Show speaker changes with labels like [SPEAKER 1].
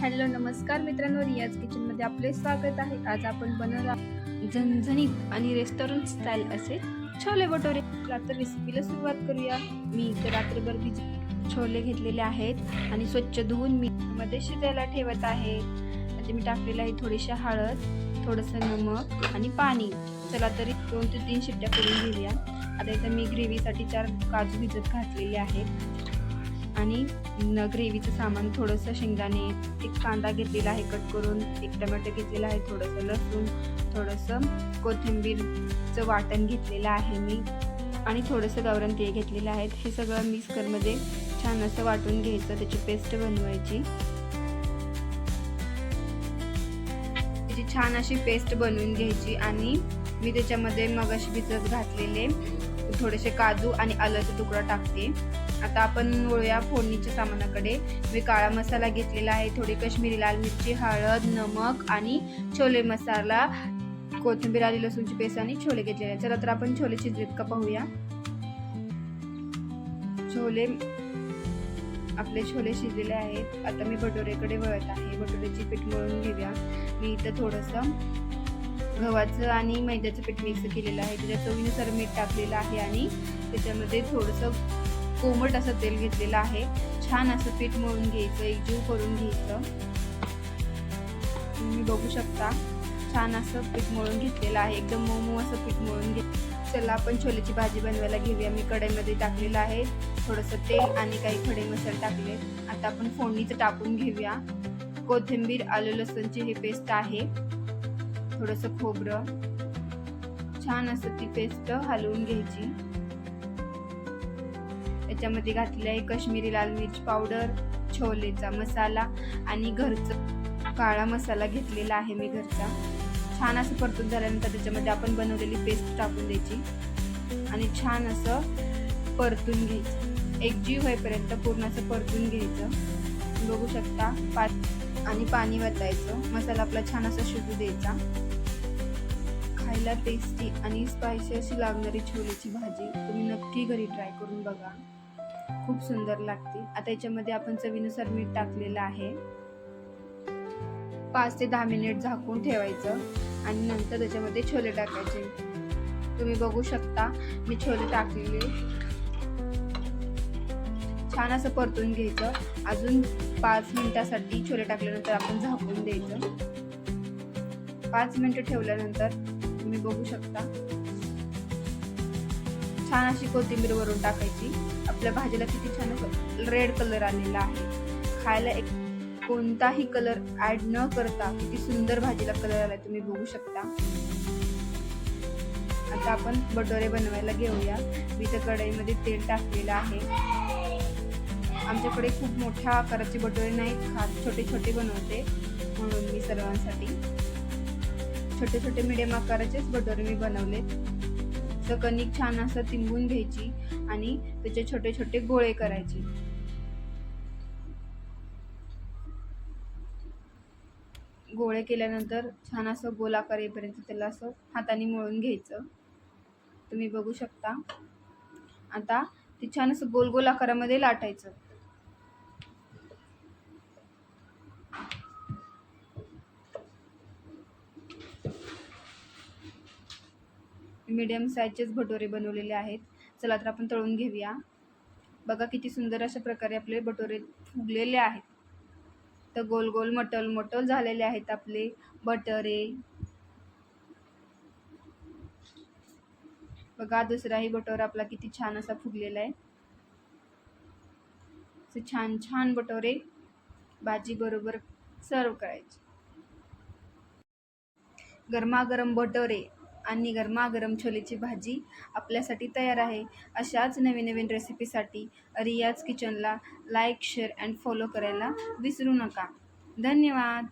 [SPEAKER 1] Hello नमस्कार मित्रांनो, रियाज किचनमध्ये आपले स्वागत आहे। आज आपण बनवणार झणझणीत आणि रेस्टॉरंट स्टाईल असे छोले भटुरे। तर रेसिपीला सुरुवात करूया। मी इथे रात्रभर छोले घेतलेले आहेत आणि स्वच्छ धुवून मी मध्ये शिजायला ठेवत आहे। म्हणजे मी टाकलेलं आहे थोडीशी हळद, थोडंसं नमक आणि पाणी। चला तरी 2 ते 3 शिट्ट्या करून घेऊया। आता इथे मी ग्रेव्हीसाठी 4 काजू भिजत घातलेले आहेत आणि ग्रेव्हीचं सामान थोडंसं शेंगदाणे, एक कांदा घेतलेला आहे कट करून, एक टोमॅटो घेतलेला आहे, थोडंसं लसूण, थोडंसं कोथिंबीरचं वाटण घेतलेलं आहे मी आणि थोडंसं गावरान तेल घेतलेलं आहे। हे सगळं मिक्सरमध्ये छान असं वाटून घ्यायचं, त्याची पेस्ट बनवायची। त्याची छान अशी पेस्ट बनवून घ्यायची आणि मी त्याच्यामध्ये मगाशी भिजत घातलेले थोडेसे काजू आणि आल्याचा तुकडा टाकते। आता आपण वळूया फोडणीच्या सामानाकडे। मी काळा मसाला घेतलेला आहे, थोडी काश्मीरी लाल मिरची, हळद, नमक आणि छोले मसाला, कोथिंबीर, आली लसूणची पेस्ट आणि छोले घेतलेले आहेत। चला तर आपण छोले शिजलेत का पाहूया। आपले छोले शिजलेले आहेत। आता मी भटुरेकडे वळत आहे। भटुरेची पीठ मळून घेऊया। मी इथं थोडंसं गव्हाचं आणि मैद्याचं पीठ मिक्स केलेलं आहे, त्याच्या चवीनुसार मीठ टाकलेलं आहे आणि त्याच्यामध्ये थोडंसं कोमट असं तेल घेतलेलं आहे। छान असं पीठ मळून घ्यायचं, एकजीव करून घ्यायचं। तुम्ही बघू शकता छान असं पीठ मळून घेतलेलं आहे, एकदम मऊ असं पीठ मळून घे। चला आपण छोलेची भाजी बनवायला घेऊया। मी कढईमध्ये टाकलेलं आहे थोडंसं तेल आणि काही खडे मसाले टाकले। आता आपण फोडणीचं टाकून घेऊया। कोथिंबीर, आलं लसूणची ही पेस्ट आहे, थोडंसं खोबरं, छान असं ती पेस्ट हलवून घ्यायची। त्याच्यामध्ये घातलेलं आहे काश्मीरी लाल मिर्च पावडर, छोलेचा मसाला आणि घरचा काळा मसाला घेतलेला आहे मी घरचा। छान असं परतून झाल्यानंतर त्याच्यामध्ये आपण बनवलेली पेस्ट टाकून द्यायची आणि छान असं परतून घ्यायचं, एकजीव होईपर्यंत पूर्ण असं परतून घ्यायचं। बघू शकता आणि पाणी वतायचं। मसाला आपला छान असा शिजू द्यायचा। खायला टेस्टी आणि स्पायसी अशी लागणारी छोलेची भाजी तुम्ही नक्की घरी ट्राय करून बघा, खूप सुंदर लागते। आता याच्यामध्ये आपण चवीनुसार मीठ टाकलेलं आहे। 5 ते 10 मिनिट झाकून ठेवायचं आणि नंतर त्याच्यामध्ये छोले टाकायचे। तुम्ही बघू शकता मी छोले टाकलेले, छान असं परतून घ्यायचं। अजून 5 मिनिटासाठी छोले टाकल्यानंतर आपण झाकून द्यायचं। 5 मिनिटं ठेवल्यानंतर तुम्ही बघू शकता छान अशी कोथिंबीर वरून टाकायची। आपल्या भाजीला किती छान असं रेड कलर आलेला आहे। खायला एक कोणताही कलर ऍड न करता किती सुंदर भाजीला कलर आलाय, तुम्ही बघू शकता। आता आपण भटुरे बनवायला घेऊया। मी तर कढईमध्ये तेल टाकलेलं आहे। आमच्याकडे खूप मोठ्या आकाराचे भटुरे नाहीत खात, छोटे छोटे बनवते, म्हणून मी सर्वांसाठी छोटे छोटे मीडियम आकाराचेच भटुरे मी बनवलेत। तर कणिक छान असं तिंबून घ्यायची आणि त्याचे छोटे छोटे गोळे करायचे। गोळे केल्यानंतर छान असं गोलाकार येईपर्यंत त्याला असं हाताने मळून घ्यायचं, तुम्ही बघू शकता। आता ते छान असं गोल गोल आकारामध्ये लाटायचं। मीडियम साईजचेच भटुरे बनवलेले आहेत। चला तर आपण तळून घेऊया। बघा किती सुंदर अशा प्रकारे आपले भटुरे फुगलेले आहेत। तर गोल गोल मटल झालेले आहेत आपले भटुरे। बघा दुसराही भटुरा आपला किती छान असा फुगलेला आहे। छान छान भटुरे भाजी बरोबर सर्व करायचे। गरमागरम भटुरे आणि गरमागरम छोलेची भाजी आपल्यासाठी तयार आहे। अशाच नवीन नवीन रेसिपीसाठी रियाज किचनला लाईक, शेअर अँड फॉलो करायला विसरू नका। धन्यवाद।